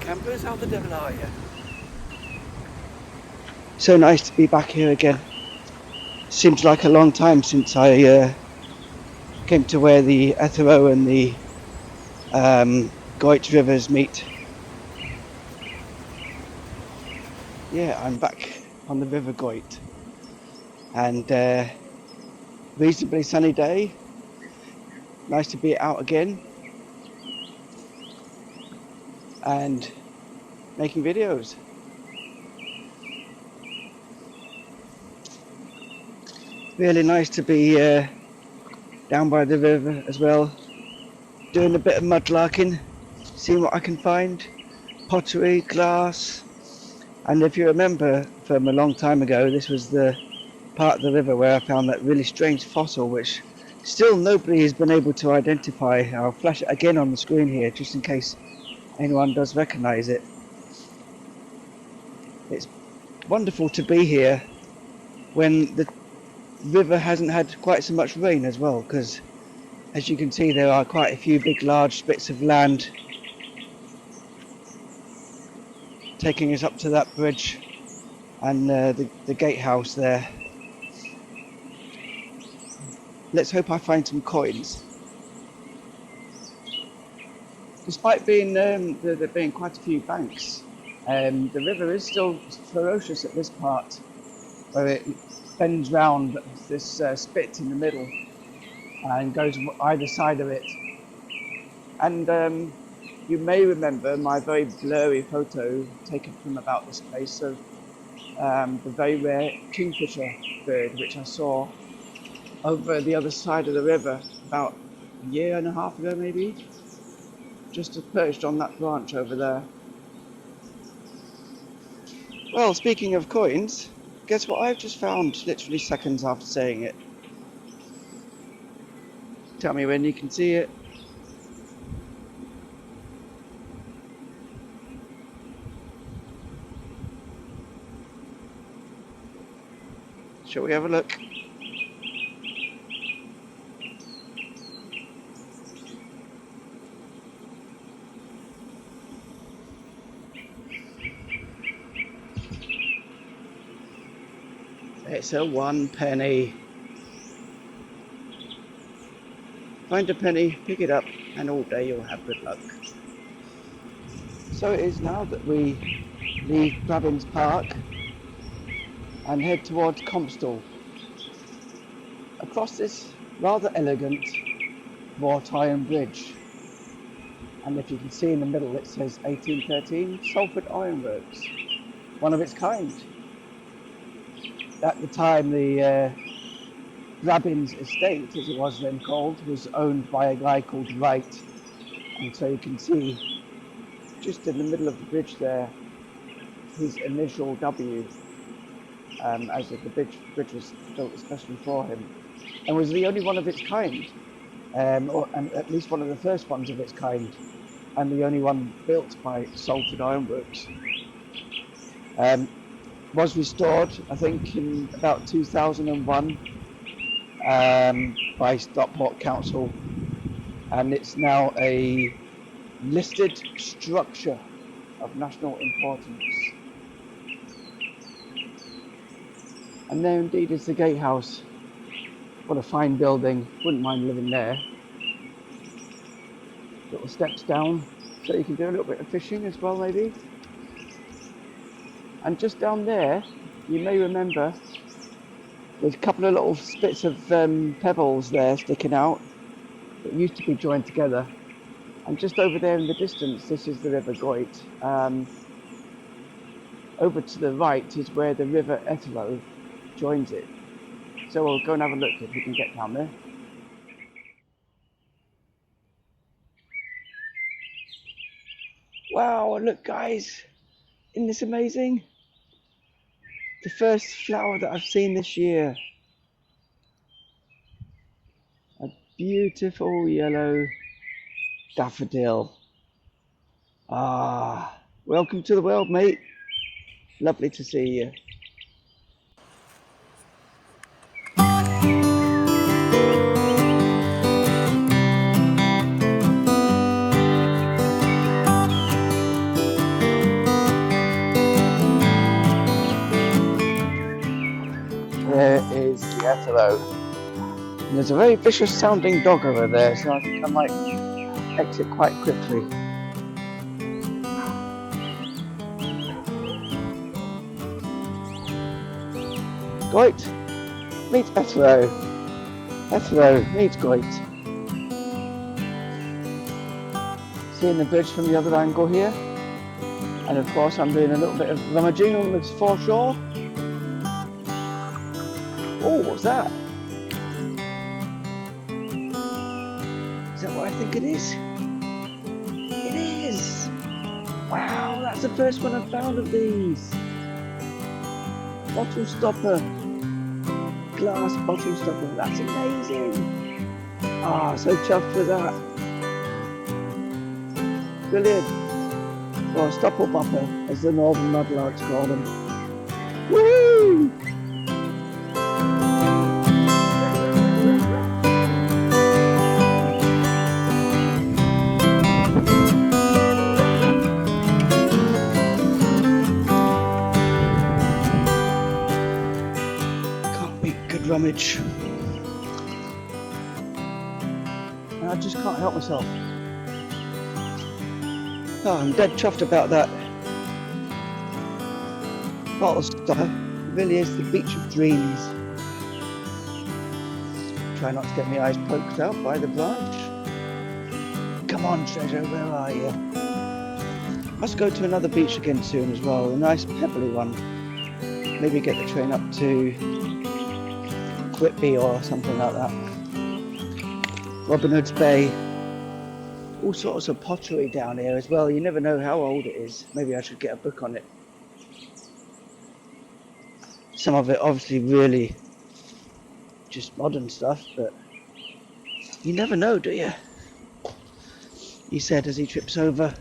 campers, how the devil are you? So nice to be back here again. Seems like a long time since I came to where the Etherow and the Goit rivers meet. Yeah, I'm back on the River Goit, and reasonably sunny day. Nice to be out again and making videos. Really nice to be down by the river as well, doing a bit of mudlarking, seeing what I can find, pottery, glass. And if you remember from a long time ago, this was the part of the river where I found that really strange fossil, which still nobody has been able to identify. I'll flash it again on the screen here, just in case anyone does recognize it. It's wonderful to be here when the river hasn't had quite so much rain as well, because as you can see, there are quite a few big, large bits of land taking us up to that bridge and the gatehouse there. Let's hope I find some coins. Despite being there being quite a few banks, the river is still ferocious at this part, where it bends round this spit in the middle and goes either side of it. And you may remember my very blurry photo taken from about this place of the very rare kingfisher bird, which I saw over the other side of the river about a year and a half ago, maybe, just perched on that branch over there. Well, speaking of coins, guess what I've just found literally seconds after saying it? Tell me when you can see it. Shall we have a look? It's a 1 penny. Find a penny, pick it up, and all day you'll have good luck. So it is now that we leave Grabbins Park and head towards Compstall, across this rather elegant wrought iron bridge. And if you can see in the middle, it says 1813 Salford Ironworks, one of its kind. At the time, the Grabbins estate, as it was then called, was owned by a guy called Wright. And so you can see just in the middle of the bridge there, his initial W, as if the bridge was built especially for him, and was the only one of its kind, and at least one of the first ones of its kind, and the only one built by Salford Ironworks. Was restored, I think, in about 2001 by Stockport Council, and it's now a listed structure of national importance. And there indeed is the gatehouse. What a fine building, wouldn't mind living there. Little steps down, so you can do a little bit of fishing as well, maybe. And just down there, you may remember, there's a couple of little spits of pebbles there sticking out that used to be joined together. And just over there in the distance, this is the River Goit. Over to the right is where the River Etherow joins it. So we'll go and have a look if we can get down there. Wow, look guys, isn't this amazing? The first flower that I've seen this year. A beautiful yellow daffodil. Ah, welcome to the world, mate. Lovely to see you. there's a very vicious sounding dog over there, so I think I might exit quite quickly. Goit, meet Ethro. Ethro, meet Goit. Seeing the bridge from the other angle here. And of course I'm doing a little bit of rummaging on this foreshore. Oh, what's that? Is that what I think it is? It is! Wow, that's the first one I've found of these. Bottle stopper. Glass bottle stopper. That's amazing. Ah, so chuffed with that. Brilliant. Or stopper bopper, as the northern mudlarks call them. Woo! Can't beat good rummage. And I just can't help myself. Oh, I'm dead chuffed about that bottle stopper. It really is the beach of dreams. Try not to get my eyes poked out by the branch. Come on, treasure, where are you? Must go to another beach again soon as well, a nice pebbly one. Maybe get the train up to Whitby or something like that. Robin Hood's Bay. All sorts of pottery down here as well. You never know how old it is. Maybe I should get a book on it. Some of it obviously really just modern stuff, but you never know, do you? He said as he trips over.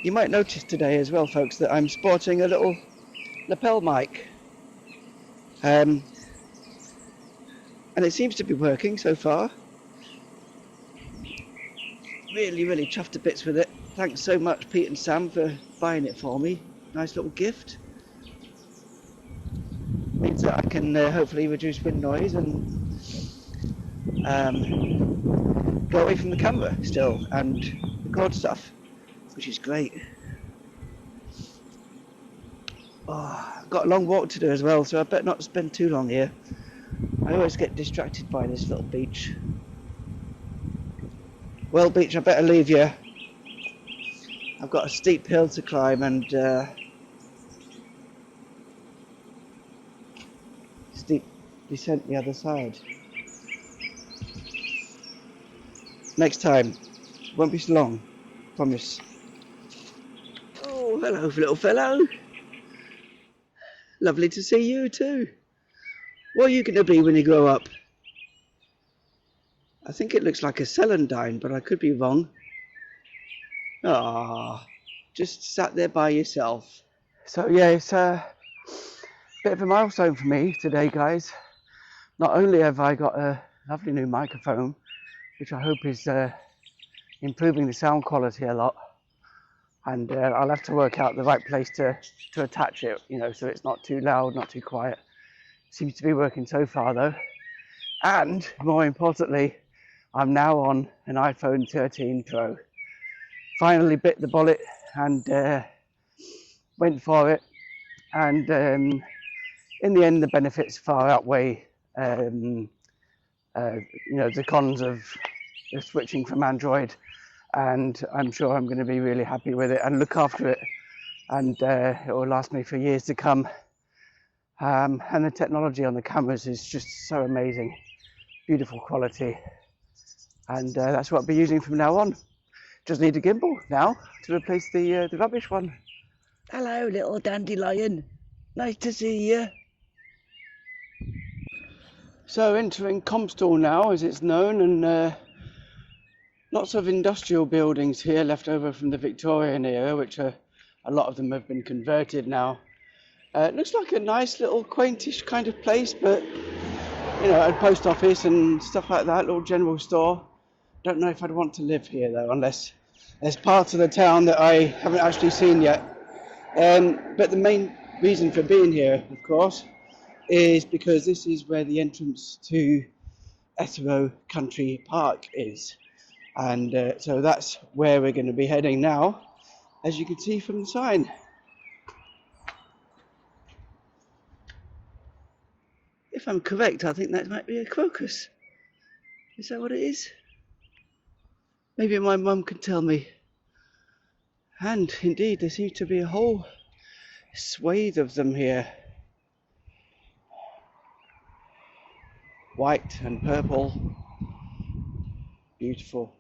You might notice today as well, folks, that I'm sporting a little lapel mic. And it seems to be working so far. Really chuffed to bits with it. Thanks so much, Pete and Sam, for buying it for me. Nice little gift. Means that I can hopefully reduce wind noise and go away from the camera still and record stuff, which is great. Oh, I've got a long walk to do as well, so I better not spend too long here. I always get distracted by this little beach. Well, beach, I better leave you. I've got a steep hill to climb and steep descent the other side. Next time. Won't be so long. Promise. Oh, hello, little fellow. Lovely to see you too. What are you going to be when you grow up? I think it looks like a celandine, but I could be wrong. Ah, just sat there by yourself. So yeah, it's a bit of a milestone for me today, guys. Not only have I got a lovely new microphone, which I hope is improving the sound quality a lot, and I'll have to work out the right place to attach it, you know, so it's not too loud, not too quiet. Seems to be working so far though. And more importantly, I'm now on an iPhone 13 Pro. Finally bit the bullet and went for it. And in the end, the benefits far outweigh, you know, the cons of switching from Android. And I'm sure I'm going to be really happy with it and look after it. And it will last me for years to come. And the technology on the cameras is just so amazing. Beautiful quality. And that's what I'll be using from now on. Just need a gimbal now to replace the rubbish one. Hello, little dandelion. Nice to see you. So entering Comstall now, as it's known, and lots of industrial buildings here left over from the Victorian era, which a lot of them have been converted now. It looks like a nice little quaintish kind of place, but you know, a post office and stuff like that, little general store. Don't know if I'd want to live here though, unless there's parts of the town that I haven't actually seen yet. But the main reason for being here, of course, is because this is where the entrance to Ethero Country Park is. And so that's where we're going to be heading now, as you can see from the sign. If I'm correct, I think that might be a crocus. Is that what it is? Maybe my mum can tell me. And indeed, there seems to be a whole swathe of them here. White and purple. Beautiful.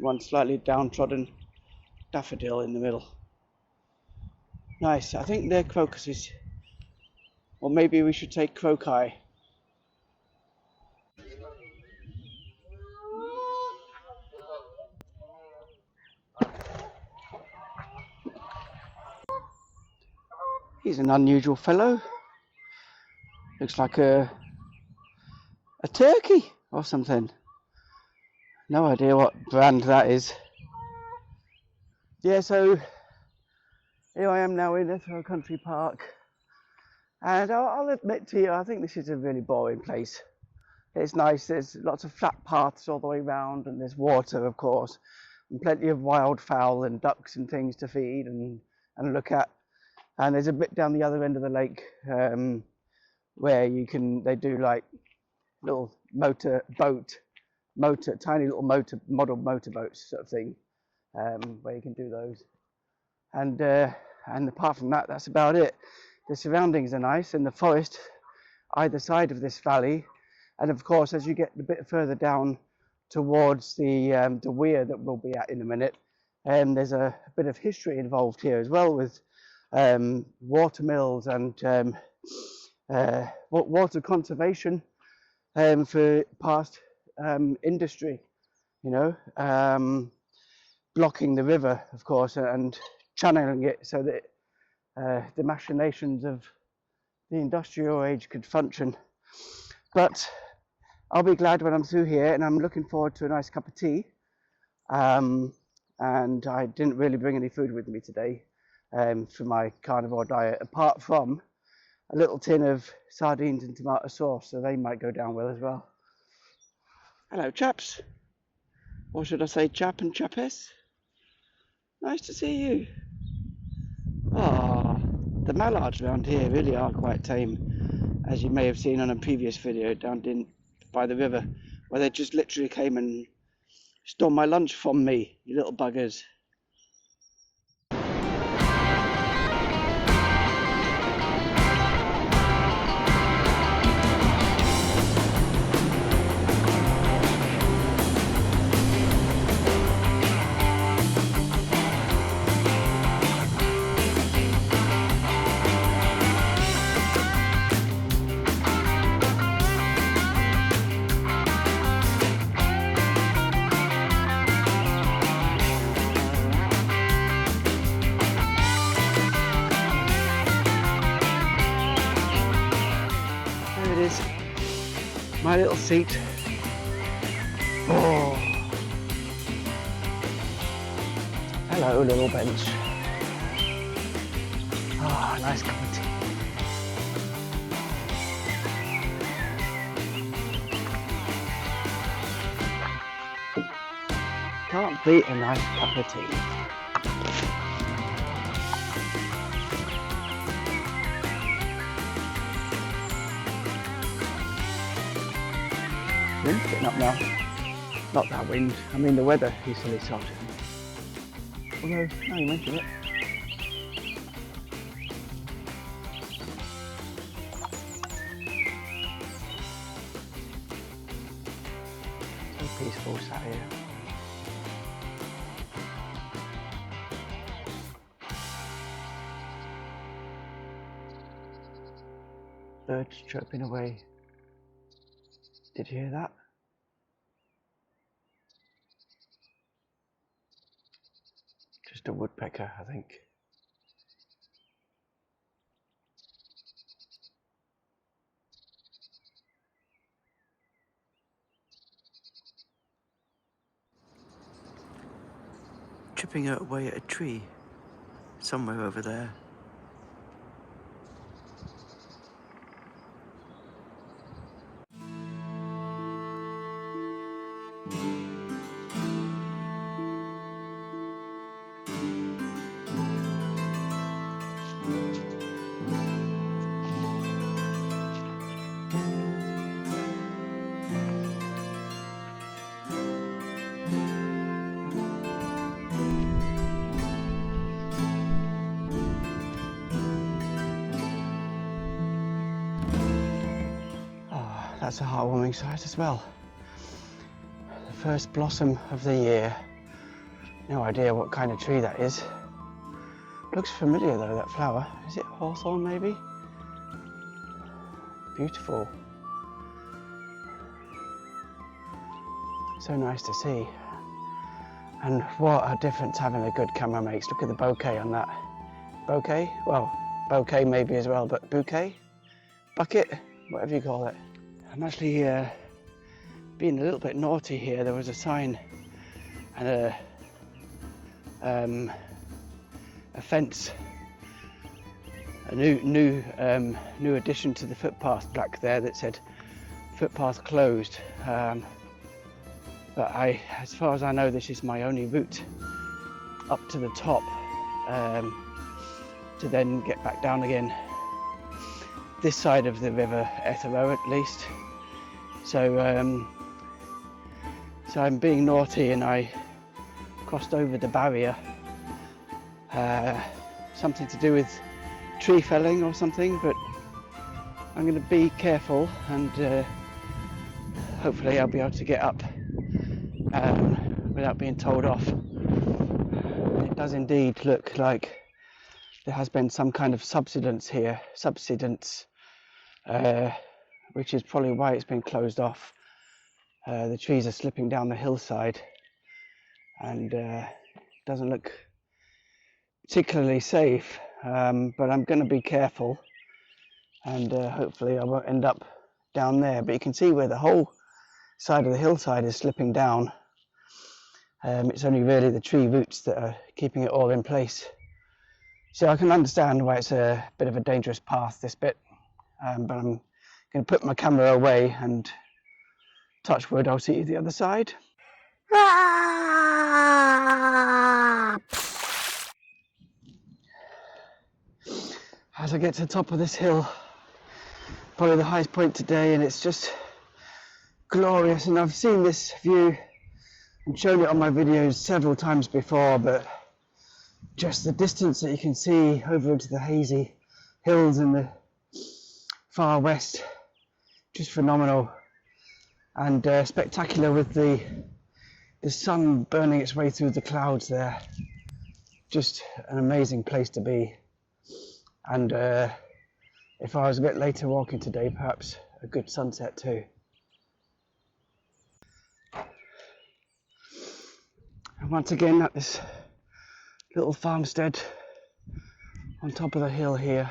One slightly downtrodden daffodil in the middle. Nice. I think they're crocuses. Or maybe we should take croci. He's an unusual fellow. Looks like a turkey or something. No idea what brand that is. Yeah, so here I am now in Ethero Country Park. And I'll admit to you, I think this is a really boring place. It's nice, there's lots of flat paths all the way around, and there's water, of course, and plenty of wildfowl and ducks and things to feed and look at. And there's a bit down the other end of the lake where they do like little tiny little model motorboats sort of thing, where you can do those. And apart from that, that's about it. The surroundings are nice, and the forest either side of this valley. And of course, as you get a bit further down towards the weir that we'll be at in a minute, there's a bit of history involved here as well, with water mills and water conservation for past industry, blocking the river, of course, and channeling it so that the machinations of the industrial age could function. But I'll be glad when I'm through here, and I'm looking forward to a nice cup of tea. And I didn't really bring any food with me today for my carnivore diet, apart from a little tin of sardines and tomato sauce, so they might go down well as well. Hello, chaps. Or should I say chap and chapess? Nice to see you. Ah, the mallards around here really are quite tame, as you may have seen on a previous video down by the river, where they just literally came and stole my lunch from me, you little buggers. My little seat. Oh. Hello, little bench. Ah, nice cup of tea. Can't beat a nice cup of tea. Wind's getting up now. Not that wind, I mean the weather is silly sod. Although, now you mention it. So peaceful sat here. Birds chirping away. Did you hear that? Just a woodpecker, I think. Chipping away at a tree somewhere over there. That's a heartwarming sight as well. The first blossom of the year. No idea what kind of tree that is. Looks familiar though, that flower. Is it hawthorn maybe? Beautiful. So nice to see. And what a difference having a good camera makes. Look at the bouquet on that. Bouquet? Well, bouquet maybe as well, but bouquet? Bucket? Whatever you call it. I'm actually being a little bit naughty here. There was a sign and a fence, a new addition to the footpath plaque there that said footpath closed. But as far as I know, this is my only route up to the top to then get back down again. This side of the river Etherow at least. So I'm being naughty and I crossed over the barrier. Something to do with tree felling or something, but I'm going to be careful and hopefully I'll be able to get up without being told off. It does indeed look like there has been some kind of subsidence here, which is probably why it's been closed off. The trees are slipping down the hillside and doesn't look particularly safe, but I'm going to be careful and hopefully I won't end up down there. But you can see where the whole side of the hillside is slipping down. It's only really the tree roots that are keeping it all in place. So I can understand why it's a bit of a dangerous path, this bit, but I'm going to put my camera away and touch wood, I'll see you the other side. As I get to the top of this hill, probably the highest point today, and it's just glorious. And I've seen this view and shown it on my videos several times before, but just the distance that you can see over into the hazy hills in the far west, just phenomenal and spectacular with the sun burning its way through the clouds there. Just an amazing place to be. And if I was a bit later walking today, perhaps a good sunset too. And once again at this little farmstead on top of the hill here,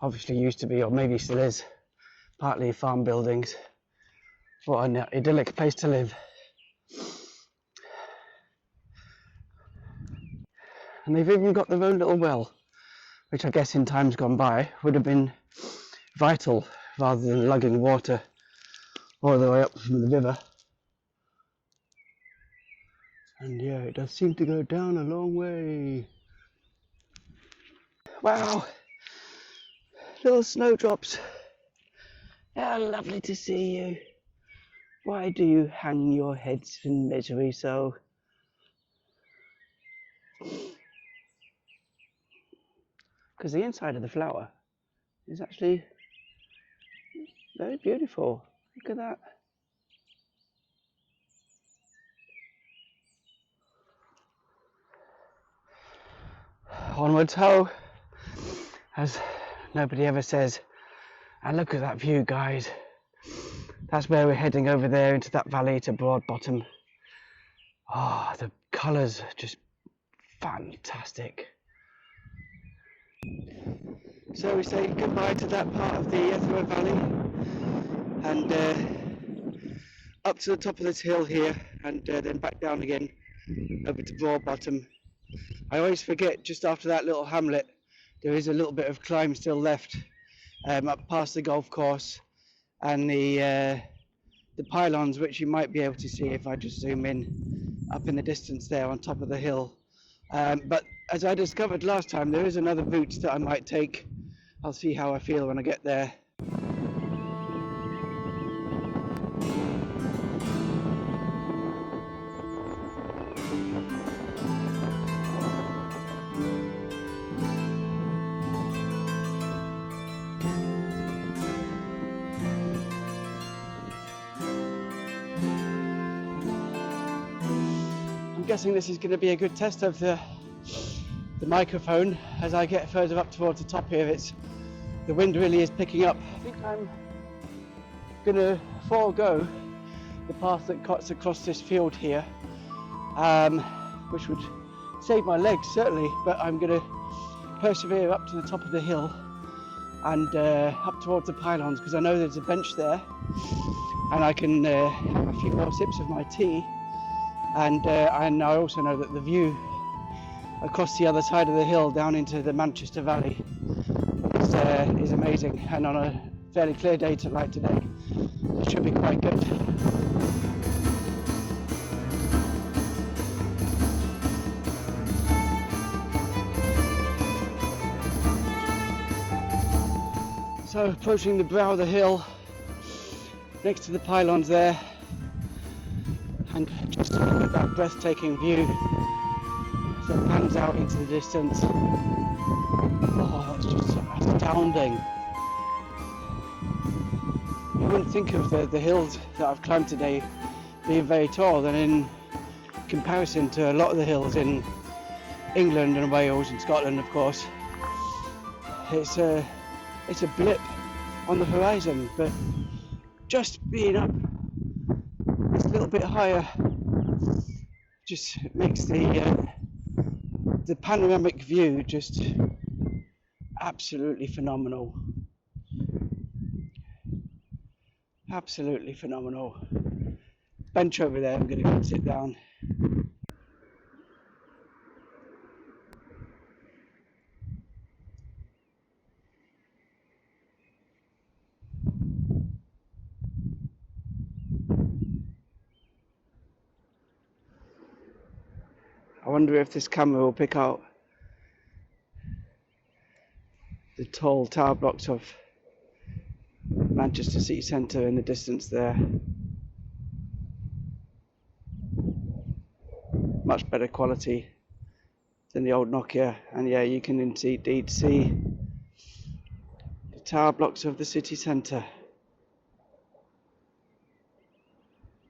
obviously used to be, or maybe still is, partly farm buildings. What an idyllic place to live. And they've even got their own little well, which I guess in times gone by would have been vital rather than lugging water all the way up from the river. And yeah, it does seem to go down a long way. Wow, little snowdrops. How lovely to see you. Why do you hang your heads in misery so? Because the inside of the flower is actually very beautiful. Look at that. Onwards ho, as nobody ever says. And look at that view, guys. That's where we're heading over there into that valley to Broadbottom. Oh, the colours are just fantastic. So we say goodbye to that part of the Etherow Valley and up to the top of this hill here, and then back down again over to Broadbottom. I always forget, just after that little hamlet there is a little bit of climb still left, up past the golf course and the pylons, which you might be able to see if I just zoom in up in the distance there on top of the hill. But as I discovered last time, there is another route that I might take. I'll see how I feel when I get there. guessing this is going to be a good test of the microphone as I get further up towards the top here. The wind really is picking up. I think I'm going to forego the path that cuts across this field here, which would save my legs certainly, but I'm going to persevere up to the top of the hill and up towards the pylons, because I know there's a bench there and I can have a few more sips of my tea, and I also know that the view across the other side of the hill down into the Manchester Valley is amazing, and on a fairly clear day like today it should be quite good. So approaching the brow of the hill next to the pylons there, and just look at that breathtaking view as it pans out into the distance. Oh, it's just astounding. You wouldn't think of the hills that I've climbed today being very tall, and in comparison to a lot of the hills in England and Wales and Scotland, of course, it's a blip on the horizon, but just being up this little bit higher just makes the panoramic view just absolutely phenomenal. Absolutely phenomenal. Bench over there, I'm going to go and sit down. I wonder if this camera will pick out the tall tower blocks of Manchester city centre in the distance there. Much better quality than the old Nokia, and yeah, you can indeed see the tower blocks of the city centre.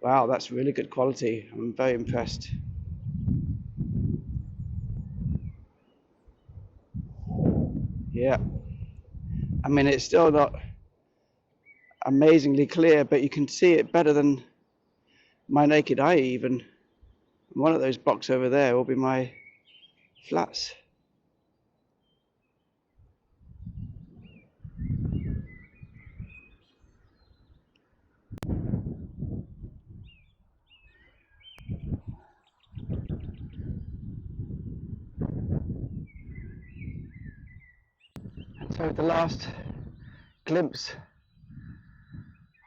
Wow, that's really good quality. I'm very impressed. Yeah, I mean, it's still not amazingly clear, but you can see it better than my naked eye even. One of those blocks over there will be my flats. And so the last glimpse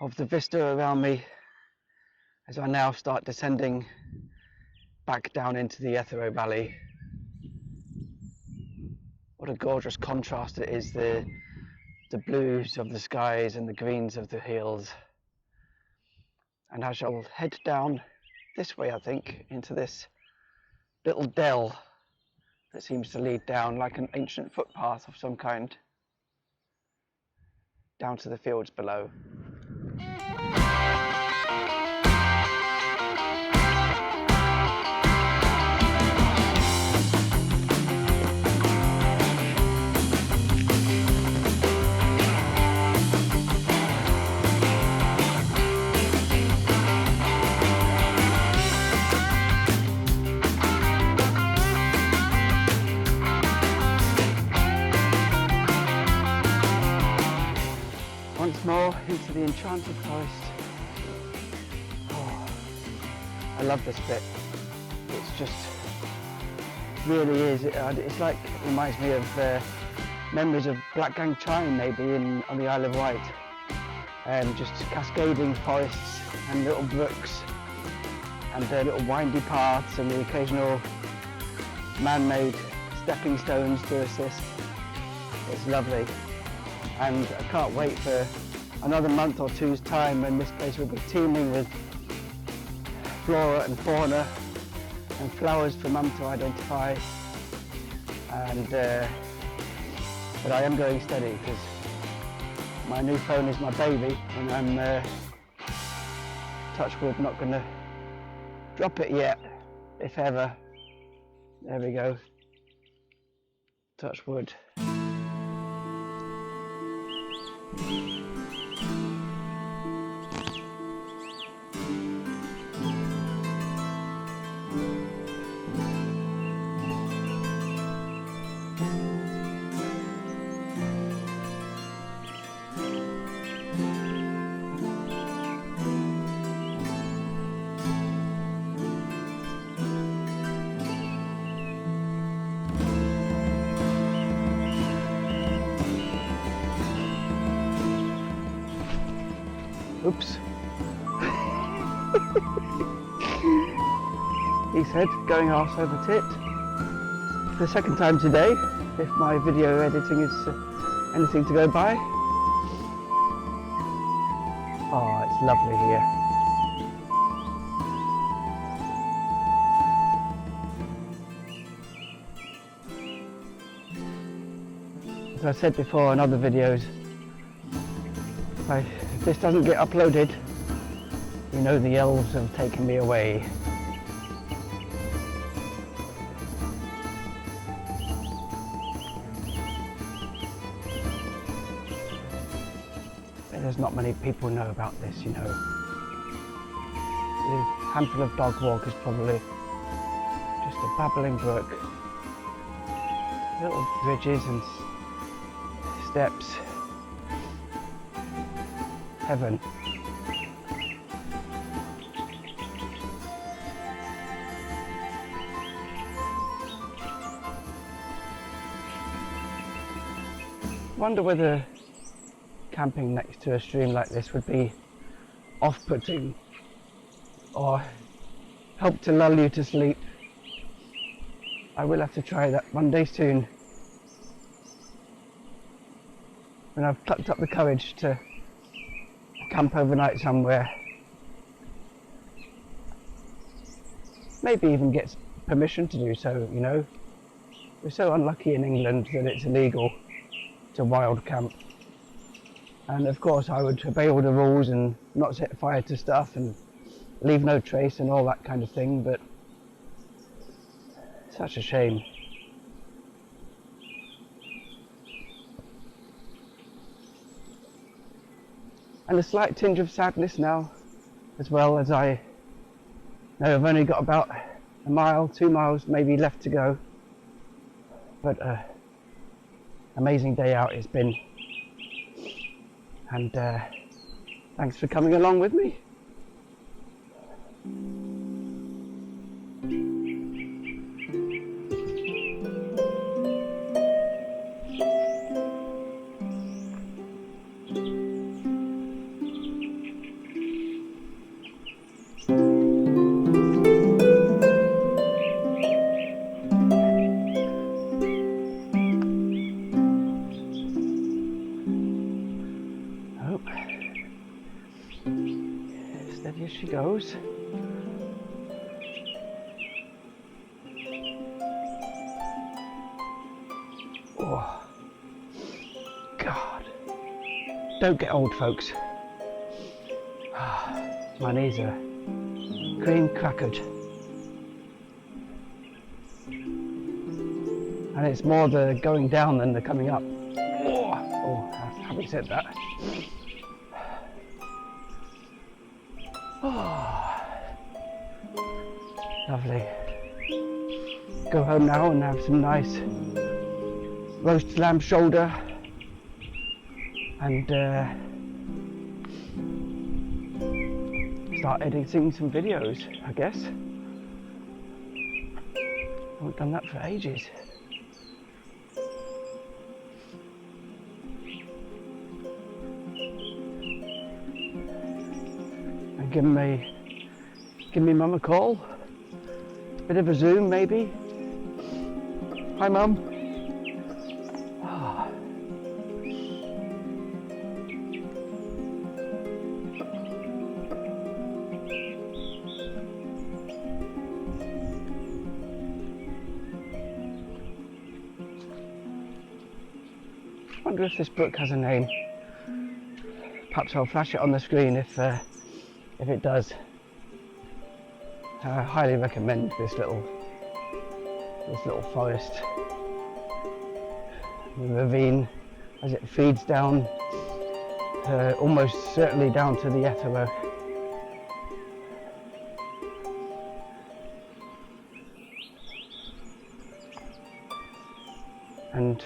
of the vista around me as I now start descending back down into the Etherow Valley. What a gorgeous contrast it is, the blues of the skies and the greens of the hills. And I shall head down this way, I think, into this little dell that seems to lead down like an ancient footpath of some kind down to the fields below. Once more into the Enchanted forest. Oh, I love this bit. It's just really is. It's like, it reminds me of memories of Black Gang Chine maybe on the Isle of Wight. Just cascading forests and little brooks and little windy paths and the occasional man-made stepping stones to assist. It's lovely. And I can't wait for another month or two's time when this place will be teeming with flora and fauna and flowers for Mum to identify. And but I am going steady because my new phone is my baby, and I'm touch wood not going to drop it yet. if ever. There we go. Touch wood. Oops. He said, going arse over tit. For the second time today, if my video editing is anything to go by. Oh, it's lovely here. As I said before in other videos, if this doesn't get uploaded, you know the elves have taken me away. There's not many people know about this, you know. A handful of dog walkers probably. Just a babbling brook. Little bridges and steps. Heaven. Wonder whether camping next to a stream like this would be off-putting or help to lull you to sleep. I will have to try that one day soon, when I've plucked up the courage to camp overnight somewhere. Maybe even get permission to do so, you know. We're so unlucky in England that it's illegal to wild camp. And of course I would obey all the rules and not set fire to stuff and leave no trace and all that kind of thing, but such a shame. And a slight tinge of sadness now, as well, as I know I've only got about a mile, 2 miles maybe left to go. But amazing day out it's been. And thanks for coming along with me. Steady as she goes. Oh, God. Don't get old, folks. My knees are cream crackered. And it's more the going down than the coming up. Oh, having said that. Oh, lovely. Go home now and have some nice roast lamb shoulder and start editing some videos, I guess. I haven't done that for ages. Give me mum a call. Bit of a Zoom maybe. Hi mum. Oh. I wonder if this brook has a name. Perhaps I'll flash it on the screen if it does. I highly recommend this little forest. The ravine as it feeds down, almost certainly down to the Etherow. And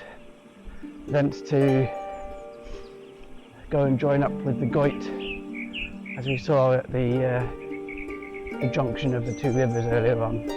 thence to go and join up with the Goit, as we saw at the junction of the two rivers earlier on.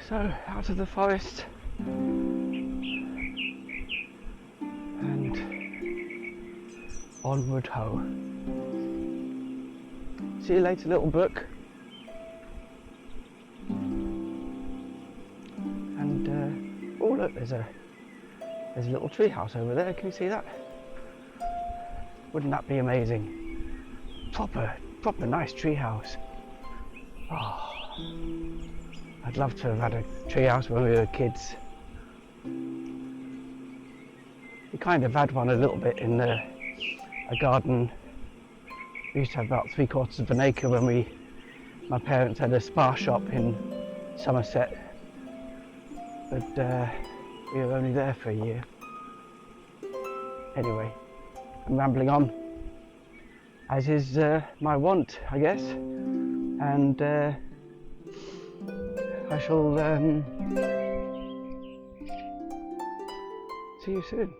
So, out of the forest, and onward ho. See you later, little brook. And oh look, there's a little tree house over there. Can you see that? Wouldn't that be amazing? Proper nice tree house. Oh. I'd love to have had a treehouse when we were kids. We kind of had one a little bit in a garden. We used to have about 3/4 of an acre when my parents had a spa shop in Somerset. But we were only there for a year. Anyway, I'm rambling on, as is my wont, I guess. And I shall see you soon.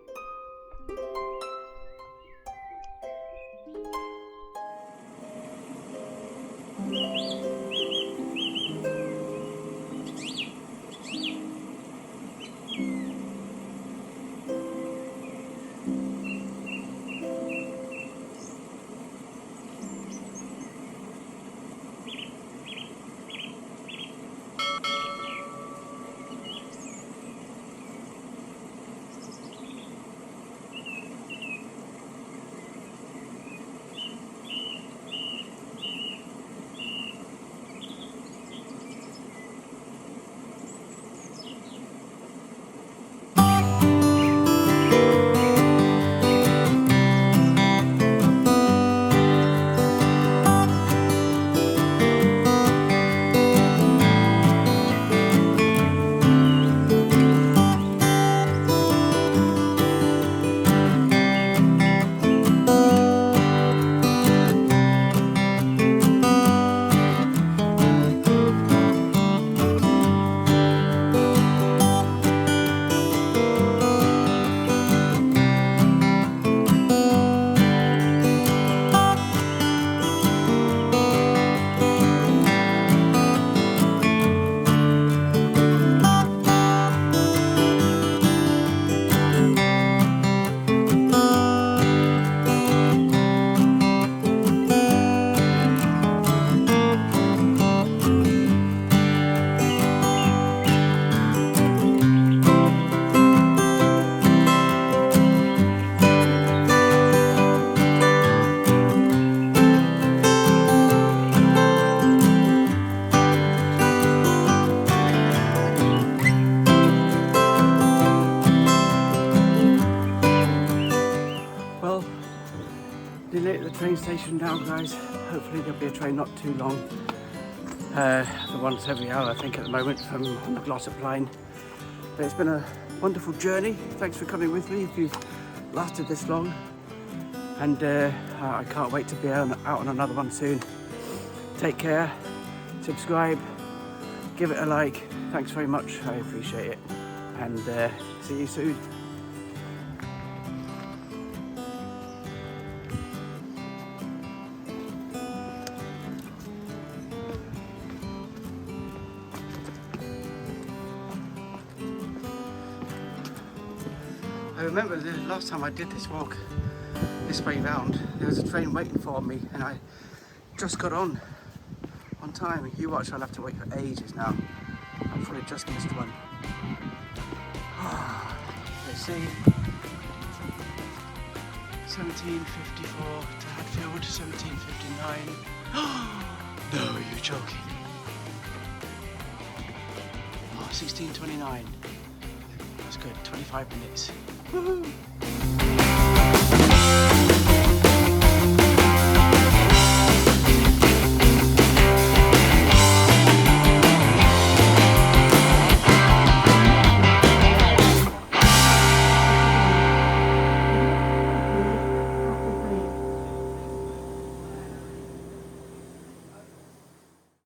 Nearly at the train station now, guys. Hopefully there'll be a train not too long. The once every hour, I think, at the moment from on the Glossop line. But it's been a wonderful journey. Thanks for coming with me if you've lasted this long. And I can't wait to be out on another one soon. Take care, subscribe, give it a like. Thanks very much, I appreciate it. And see you soon. I remember the last time I did this walk this way round, there was a train waiting for me and I just got on time. You watch, I'll have to wait for ages now. I've probably just missed one. see. 1754 to Hatfield, 1759. No, you're joking. Oh, 1629. That's good, 25 minutes. Woohoo!